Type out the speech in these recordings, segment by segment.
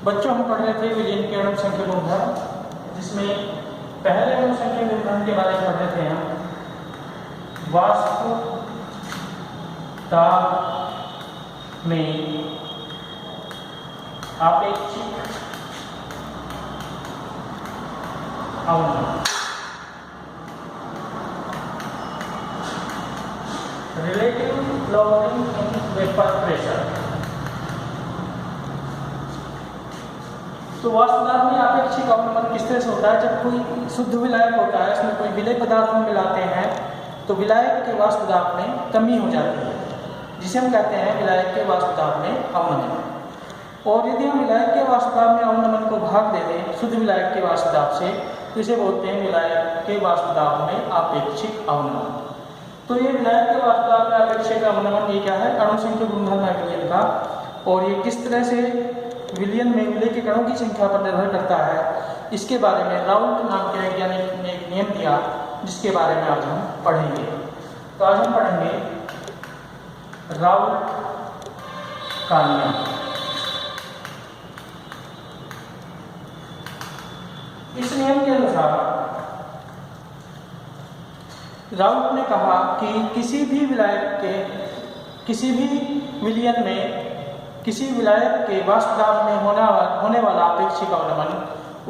बच्चों हम पढ़ रहे थे विलियन के अणु संख्या गुणधर्म, जिसमें पहले अणु संख्या गुणधर्म के बारे में पढ़ रहे थे हम वास्तुता में आपेक्षिक अवनमन, relative lowering in vapour pressure. तो वास्तुदाब में आपेक्षिक अवनमन किस तरह से होता है? जब कोई शुद्ध विलायक होता है, उसमें कोई विलय पदार्थ हम मिलाते हैं तो विलायक के वास्तुदाब में कमी हो जाती है, जिसे हम कहते हैं विलायक के वास्तुदाब में अवनमन। और यदि हम विलायक के वास्तुदाब में अवनमन को भाग दे दें शुद्ध विलायक के वास्तुदाब से, तो इसे बोलते हैं विलायक के वास्तुदाब में आपेक्षिक अवनमन। तो ये विलायक के वास्तुदाब में आपेक्षिक अवनमन ये क्या है? अणु संख्या गुणधर्म है विलयन का, और ये किस तरह से विलयन में विलय के कणों की संख्या पर निर्भर करता है, इसके बारे में राउल्ट नाम के वैज्ञानिक ने एक नियम दिया, जिसके बारे में आज हम पढ़ेंगे। तो आज हम पढ़ेंगे राउल्ट का नियम। इस नियम के अनुसार राउल्ट ने कहा कि किसी भी विलायक के किसी भी विलयन में किसी विलायक के वास्तुदाब में होने वाला आपेक्षिक अवनमन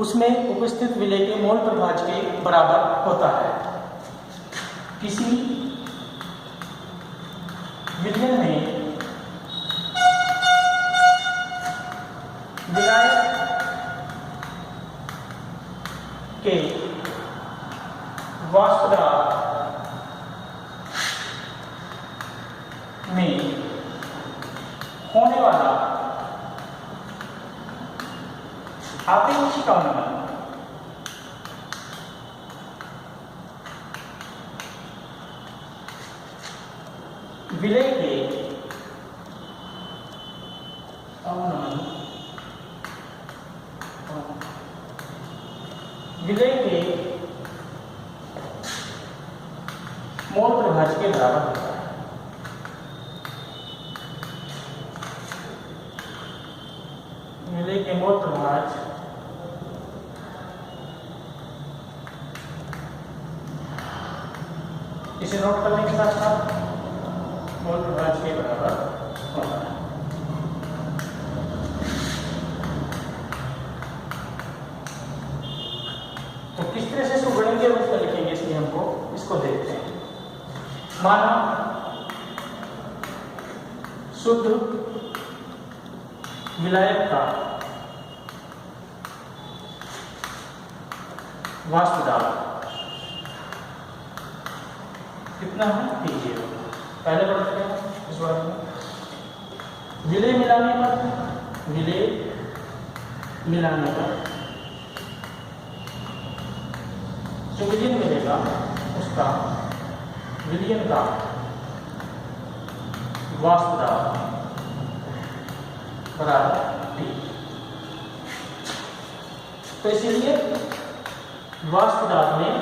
उसमें उपस्थित विलय के मोल प्रभाज के बराबर होता है। किसी विलयन में विलायक के वास्तुदाब में होने वाला आपेक्षिक अवनमन विलय के मोल प्रभाज के बराबर होता है। विलय के मोल प्रभाज इसे नोट करने के साथ साथ मोल प्रभाज के बराबर होता है। तो किस तरह से सुगणित रूप में लिखेंगे इस नियम को, इसको देखते हैं। माना शुद्ध विलायक का वास्तुदाब कितना है? P0। पहले पढ़ चुके हैं इस बार में। विलय मिलाने पर जो विलयन मिलेगा उसका विलयन का वास्तुदाब बराबर T। तो इसीलिए वास्तुदाब में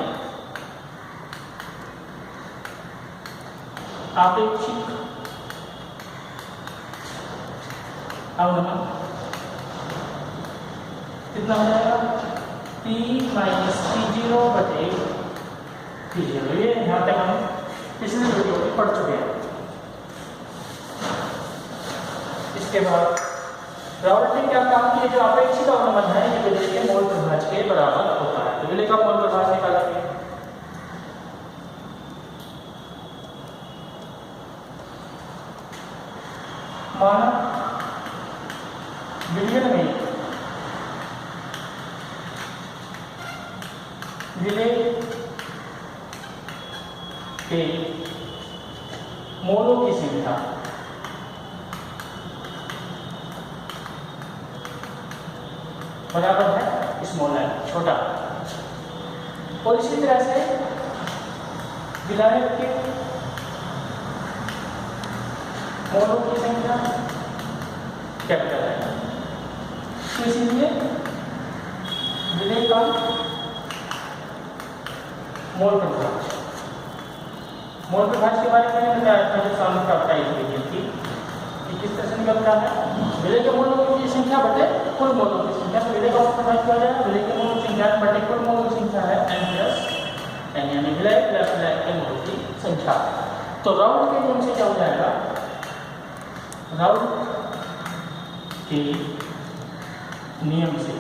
आपेक्षिक अवनमन कितना हो जाएगा? P माइनस P0 बटे P0। ये यहाँ तक हम पिछले वीडियो में पढ़ चुके हैं। इसके बाद राउल्ट ने क्या कहा कि जो आपेक्षिक अवनमन है ये विलय के मोल प्रभाज के बराबर होता है। तो विलय का मोल प्रभाज निकालेंगे। माना विलयन में विलय के मोलों की संख्या बराबर है स्मॉल छोटा, और इसी तरह से विलायक के मोलों की संख्या कैपिटल है। तो इसीलिए विलय का मोल प्रभाज के बारे में मैंने बताया था जब सामने प्राप्ताई हुई थी कि किस तरह से निकलता है, विलय के मोलों की संख्या बटे कुल मोलों की संख्या। तो विलय का फार्मूला क्या है, विलय के मोलों की संख्या बटे कुल मोलों की संख्या है n प्लस n, यानी विलय प्लस विलय के मोलों की संख्या। तो राउल्ट के नियम से क्या हो जाएगा, राउल्ट के नियम से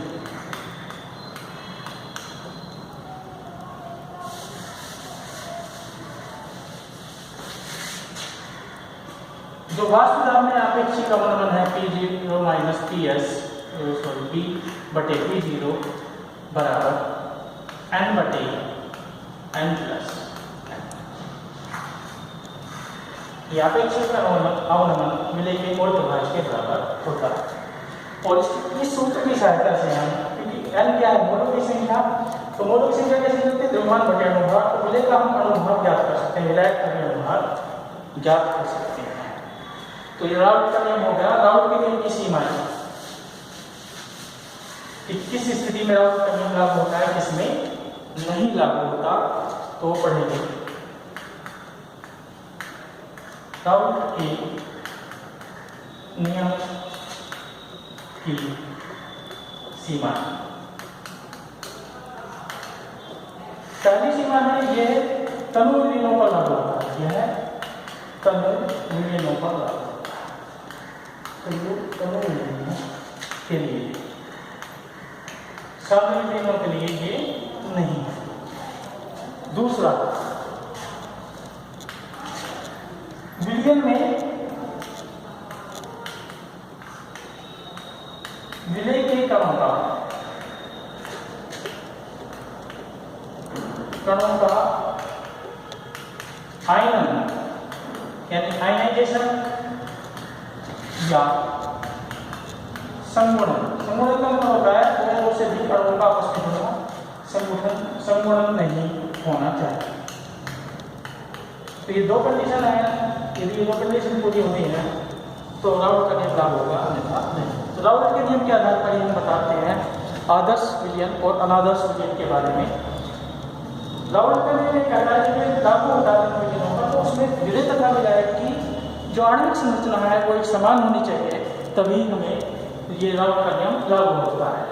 जो वाष्प दाब में अपेक्षित अवनमन है P0 minus PS sorry P बटे P0 बराबर n बटे n प्लस यह अपेक्षित अवनमन विलय के मोल प्रभाव के बराबर होता है। और इस सूत्र की सहायता से हम, क्योंकि n क्या है, मोलों की संख्या, तो मोलों की संख्या कैसे मिलती है, द्रव्यमान बटे अनुभाग। तो विलय का हम अनुभाग ज्ञात कर सकते हैं, विलायक का अनुभाग ज्ञात कर सकते हैं। तो ये राउल्ट का नियम हो गया। राउल्ट के नियम की सीमाएं, किस स्थिति में राउल्ट का नियम लागू होता है, किसमें नहीं लागू होता, तो पढ़ेंगे। राउल्ट के नियम की सीमा, पहली सीमा है यह तनु विलीनों पर लागू होता है, यह तनु विलीनों पर लागू, तनु विलीनों के लिए, सब विलीनों के लिए ये नहीं है। दूसरा, विलयन में विलय के कणों का आयनन यानी आयनाइजेशन या संगुणन, संगुणन का मतलब होता है दो से भी कणों का आपस में होना, संगुणन नहीं होना चाहिए। तो ये दो कंडीशन है, यदि ये दो कंडीशन पूरी होती है तो राउल्ट का नियम लागू होगा, अन्यथा नहीं। तो राउल्ट के नियम के आधार पर हम बताते हैं आदर्श विलयन और अनादर्श विलयन के बारे में। राउल्ट का नियम कहता है कि लागू होता है विलयनों पर, तो उसमें विलय तथा विलायक की जो आणविक संरचना है वो एक समान होनी चाहिए, तभी हमें ये राउल्ट का नियम लागू होता है।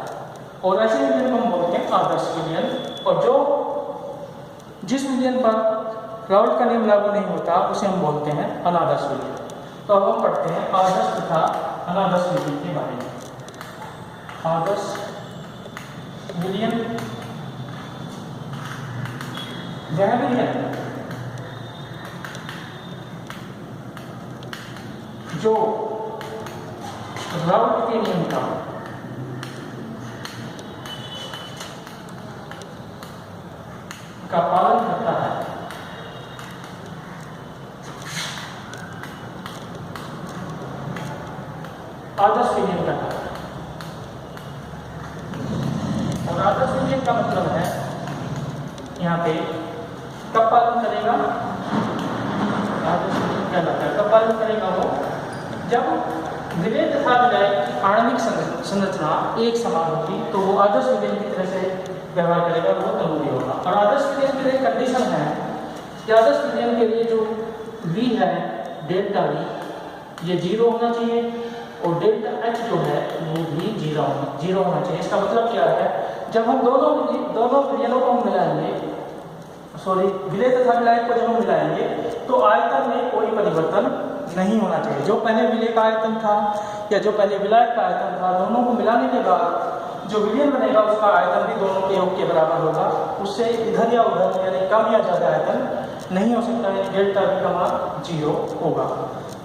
और ऐसे विलयन को हम बोलते हैं आदर्श विलयन, और जो जिस विलयन पर राउल्ट का नियम लागू नहीं होता उसे हम बोलते हैं अनादर्श विलयन। तो अब हम पढ़ते हैं आदर्श तथा अनादर्श विलयन के बारे में। आदर्श विलयन वह विलयन जो राउल्ट के नियम का पालन करता है, आदर्श विलयन करता है। और आदर्श विलयन का मतलब है यहाँ पे कब पालन करेगा, आदर्श विलयन क्या लगता है, कब पालन करेगा वो, जब विलय तथा विलायक की आणविक संरचना एक समान होगी तो वो आदर्श विलयन की तरह से व्यवहार करेगा, वो तनुरी होगा। और आदर्श विलयन के लिए कंडीशन है कि आदर्श विलयन के लिए जो V है, डेल्टा V, ये 0 होना चाहिए, और डेल्टा H जो है वो भी 0 होना चाहिए। इसका मतलब क्या है, जब हम दोनों विलयनों को मिलाएंगे, विलय तथा विलायक को जब हम मिलाएंगे तो आयतन में कोई परिवर्तन नहीं होना चाहिए। जो पहले विलय का आयतन था या जो पहले विलायक का आयतन था, दोनों को मिलाने के बाद जो विलयन बनेगा उसका आयतन भी दोनों के योग के बराबर होगा, उससे इधर या उधर यानी कम या ज़्यादा आयतन नहीं हो सकता है। डेल्टा V का मान 0 होगा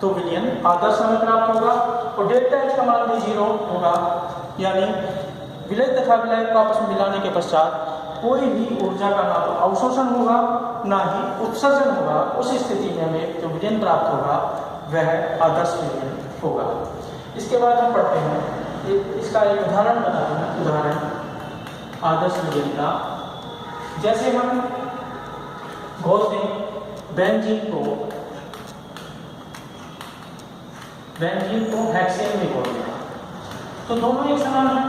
तो विलयन आदर्श हमें प्राप्त होगा, और डेल्टा H का मान भी 0 होगा, यानी विलय तथा विलायक को आपस में मिलाने के पश्चात कोई भी ऊर्जा का ना तो अवशोषण होगा ना ही उत्सर्जन होगा। उस स्थिति में हमें जो विलयन प्राप्त होगा वह आदर्श विलयन होगा। इसके बाद हम पढ़ते हैं, इसका एक उदाहरण बताते हैं, उदाहरण आदर्श विलयन का। जैसे हम घोल दें बेंजीन को हेक्सेन में घोल दें, तो दोनों एक समान हैं।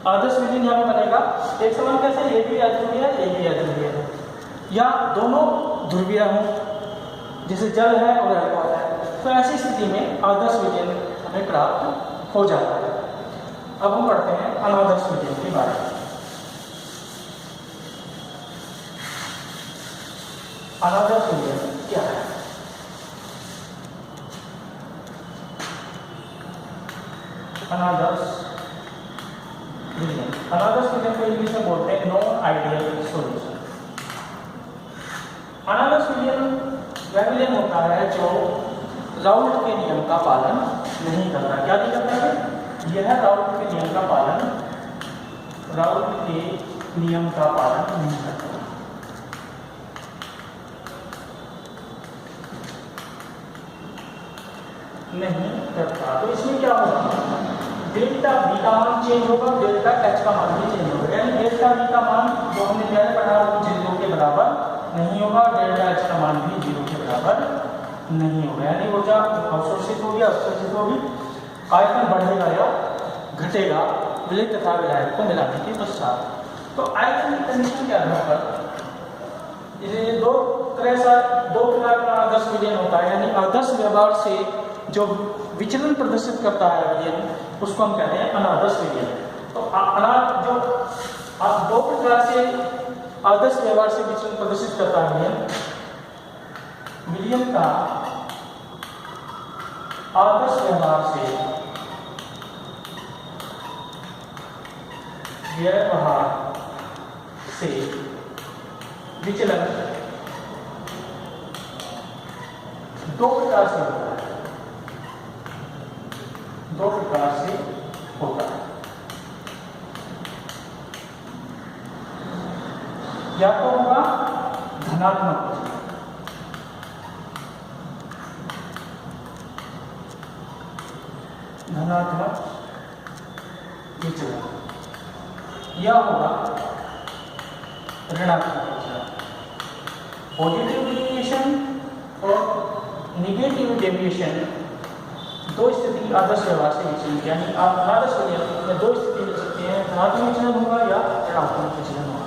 आदर्श विलयन यहाँ में बनेगा एक समान कैसे, ये भी अध्रुवीय है, ये भी अध्रुवीय है, या दोनों ध्रुवीय हों, जैसे जल है और अल्कोहल है, तो ऐसी स्थिति में आदर्श विलयन हमें प्राप्त हो जाता है। अब हम पढ़ते हैं अनादर्श विलयन के बारे में। अनादर्श विलयन क्या है? अनादर्श विलयन, अनादर्श विलयन को इंग्लिश में बोलते हैं नॉन आइडियल सॉल्यूशन। अनादर्श विलयन वह विलयन होता है जो राउल्ट के नियम का पालन नहीं करता। क्या नहीं करता है? यह राउल्ट के नियम का पालन नहीं करता। नहीं करता। तो इसमें क्या होगा? डेल्टा बी का मान चेंज होगा, डेल्टा एच का मान भी चेंज होगा। यानी डेल्टा बी का मान जो हमने पहले पढ़ा वो 0 के बराबर नहीं होगा, डेल्टा एच का मान भी 0 के बराबर नहीं होगा। यानी ऊर्जा अवशोषित होगी, अवशोषित होगी, आयतन बढ़ेगा या घटेगा विलयन तथा विलायक को मिलाने के पश्चात। तो आयतन की कंडीशन के आधार पर ये दो प्रकार का आदर्श विलयन होता है। यानी आदर्श व्यवहार से जो विचलन प्रदर्शित करता है विलयन, उसको हम कहते हैं अनादर्श विलयन। तो दो प्रकार से आदर्श व्यवहार से विचलन प्रदर्शित करता है विलयन का आदर्श व्यवहार से विचलन दो प्रकार से होता है। या तो होगा धनात्मक विचलन, या होगा ऋणात्मक विचलन। पॉजिटिव डेविएशन और निगेटिव डेविएशन दो स्थिति आदर्श व्यवहार से विचलन, यानी आप आदर्श विलयन में दो स्थिति मिल सकती हैं, धनात्मक विचलन होगा या ऋणात्मक विचलन होगा।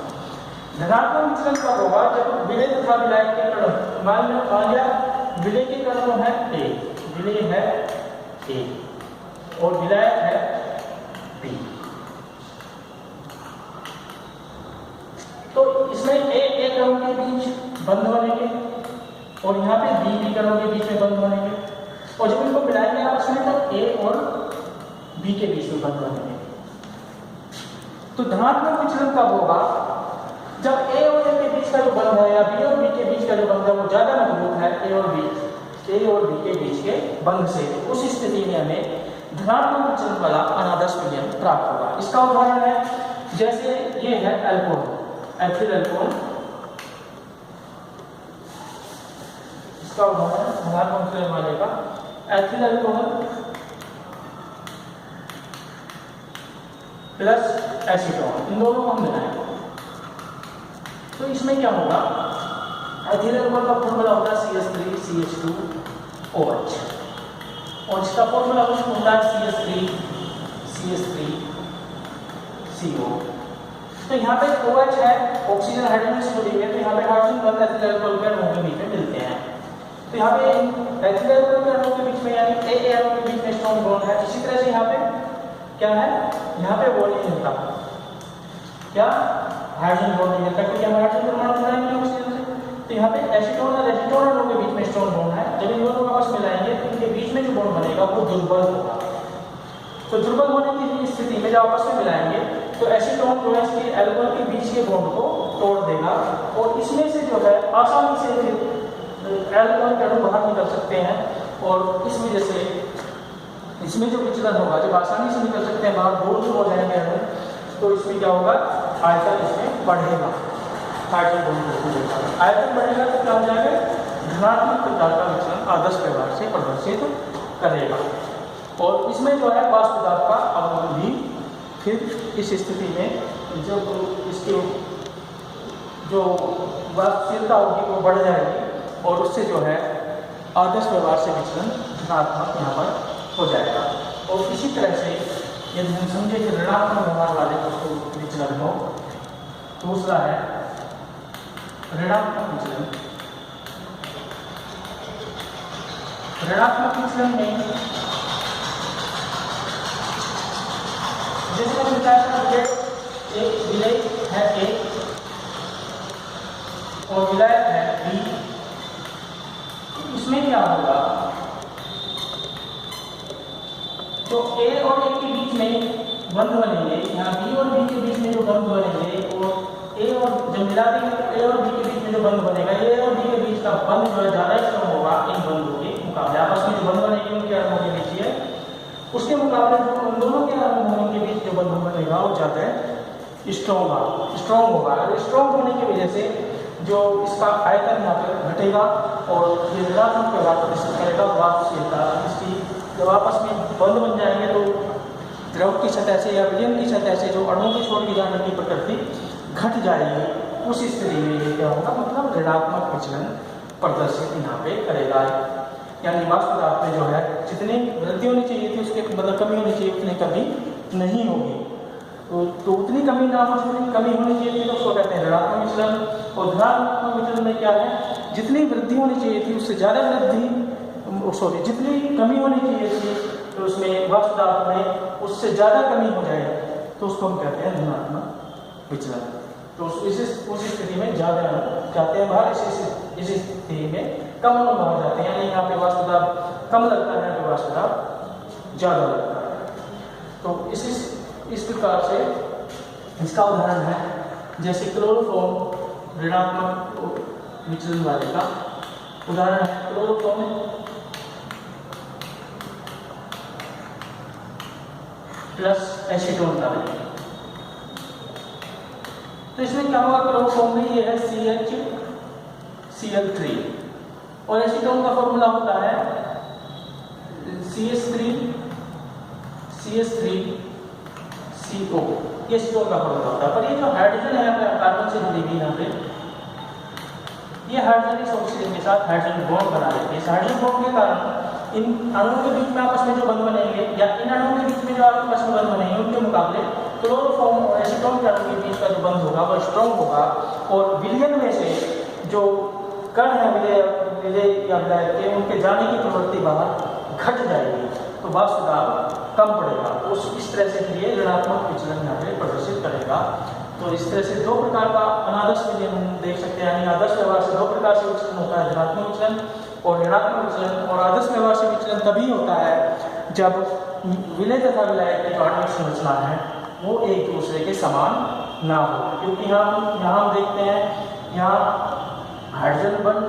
धनात्मक विचलन कब होगा? जब विलय तथा विलायक के कण, मान लिया विलय के कण तो है A, विलय है A और विलायक है B। तो इसमें A कणों के बीच बंद होने के और यहाँ पे B कणों के बीच में बंद होने के, और जब इनको मिलाएंगे आपस में तो A और B के बीच में बंद होने के। तो धनात्मक विचलन कब होगा? जब A और A के बीच का जो बंध है या B और B के बीच का जो बंध है वो ज्यादा मजबूत है A और B के बीच के बंध से। उस स्थिति में हमें धनात्मक विचलन वाला अनादर्श विलयन प्राप्त होगा। इसका उदाहरण है जैसे ये है एल्कोहल, एथिल एल्कोहल, इसका उदाहरण धनात्मक विचलन वाले का एथिल एल्कोहल प्लस एसीटोन, इन दोनों को हम मिलाएंगे। तो इसमें क्या होगा? एथिल एल्कोहल का फॉर्मूला होता है CH3CH2OH और इसका फॉर्मूला होता है CH3CO। तो यहाँ पे OH है, ऑक्सीजन हाइड्रोजन से जुड़ी हुई है, तो यहाँ पे हाइड्रोजन बंध एथिल एल्कोहल के अणुओं के बीच में मिलते हैं। तो यहाँ पे एथिल एल्कोहल के अणुओं के बीच में यानी AA अणु के बीच में स्ट्रॉन्ग बॉन्ड है। इसी तरह से यहाँ पे क्या है? यहाँ पे बॉन्ड नहीं मिलता, क्या हाइड्रोजन बॉन्ड नहीं मिलता, क्योंकि हम हाइड्रोजन परमाणु जुड़ा नहीं है ऑक्सीजन से। तो यहाँ पे एसीटोन और एसीटोन अणु के बीच में स्ट्रॉन्ग बॉन्ड है। जब इन दोनों को आपस में मिलाएंगे तो इनके बीच में जो बॉन्ड बनेगा वो दुर्बल होगा। तो दुर्बल होने की स्थिति में जब आपस में मिलाएंगे तो एसीटोन जो है इसके एल्कोहल के बीच के बॉन्ड को तोड़ देगा और इसमें से जो है आसानी से एल्कोहल के अणु बाहर निकल सकते हैं और इस वजह से इसमें जो विचलन होगा, जब आसानी से निकल सकते हैं बाहर, दूर हो जाएंगे अणु, तो इसमें क्या होगा? आयतन इसमें बढ़ेगा, आयतन बढ़ेगा तो क्या हो जाएगा? धनात्मक प्रकार का विचलन आदर्श व्यवहार से प्रदर्शित करेगा और इसमें जो है वाष्प दाब का अवमूल्यन भी फिर इस स्थिति में जब इसके जो वाष्पशीलता होगी वो बढ़ जाएगी और उससे जो है आदर्श व्यवहार से विचलन धनात्मक यहाँ पर हो जाएगा। और इसी तरह से यदि हम समझे कि ऋणात्मक व्यवहार वाले वस्तु विचलन हो, दूसरा है ऋणात्मक विचलन। ऋणात्मक विचलन में जैसे मैंने बताया था कि एक विलय है A और विलायक है B, इसमें क्या होगा, तो A और A के बीच में बंध बनेंगे, यहाँ B और B के बीच में जो बंध बनेंगे और A और जब मिला देंगे तो A और B के बीच में जो बंध बनेगा, A और B के बीच का बंध जो है ज़्यादा स्ट्रॉन्ग होगा इन बंधों के मुकाबले। आपस में जो बंध बनेंगे उनके अणुओं के बीच है, उसके मुकाबले जो उन दोनों के अणुओं के बीच जो बंध बनेगा वो ज़्यादा स्ट्रॉन्ग होगा। स्ट्रॉन्ग होने की वजह से जो इसका आयतन यहाँ पर घटेगा और ये ऋणात्मक प्रभाव प्रदर्शित करेगा वाष्पशीलता इसकी। जब आपस में बंध बन जाएंगे तो द्रव की सतह से या विलयन की सतह से जो अणुओं के छोड़ के जाने की प्रकृति घट जाएगी, उस स्थिति में ये क्या होगा, मतलब ऋणात्मक विचलन प्रदर्शित यहाँ पे करेगा। यानी वाष्प पदार्थ में जो है जितनी वृद्धि होनी चाहिए थी उसके मतलब कमी होनी चाहिए उतनी कमी नहीं होगी, तो उतनी कमी ना हो जितनी कमी होनी चाहिए थी तो उसको कहते हैं ऋणात्मक विचलन। और धनात्मक विचलन में क्या है, जितनी वृद्धि होनी चाहिए थी उससे ज़्यादा वृद्धि, जितनी कमी होनी चाहिए थी तो उसमें वाष्प पदार्थ में उससे ज़्यादा कमी हो जाए तो उसको हम कहते हैं धनात्मक विचलन। तो उस स्थिति में ज़्यादा जाते हैं बाहर, इस स्थिति में कम अणु बाहर जाते हैं, यानी यहाँ पे वाष्प पदार्थ कम लगता है, यहाँ पे वाष्प पदार्थ ज़्यादा लगता है। तो इस प्रकार से इसका उदाहरण है जैसे क्लोरोफॉर्म ऋणात्मक विचलन वाले का उदाहरण है क्लोरोफॉर्म प्लस एसीटोन का। तो इसमें क्या होगा, क्लोरोफॉर्म में ये है CH Cl3 और एसीटोन का फॉर्मूला होता है CH3CO, ये एसीटोन का फॉर्मूला होता है। पर ये जो हाइड्रोजन है कार्बन से जुड़ी हुई यहाँ पे, ये हाइड्रोजन इस ऑक्सीजन के साथ हाइड्रोजन बॉन्ड बना लेते हैं। इस हाइड्रोजन बॉन्ड के कारण इन अणुओं के बीच में आपस में जो बंध बनेंगे या इन अणुओं के बीच में जो आपस में बंध बनेंगे उनके मुकाबले क्लोरोफॉर्म और एसीटोन के अणु के बीच का जो बंध होगा वो स्ट्रॉन्ग होगा और विलयन में से जो कण है विलय या विलायक के, उनके जाने की प्रवृत्ति बाहर घट जाएगी, तो वाष्प दाब कम पड़ेगा। इस तरह से फिर ये ऋणात्मक विचलन यहाँ पे प्रदर्शित करेगा। तो इस तरह से दो प्रकार का अनादर्श विलयन देख सकते हैं, यानी आदर्श व्यवहार से दो प्रकार से विचलन होता है, धनात्मक विचलन और ऋणात्मक विचलन। और आदर्श व्यवहार से विचलन तभी होता है जब विलय तथा विलायक की जो आणविक संरचना है वो एक दूसरे के समान ना हो, क्योंकि यहाँ हम देखते हैं यहाँ हाइड्रोजन बंध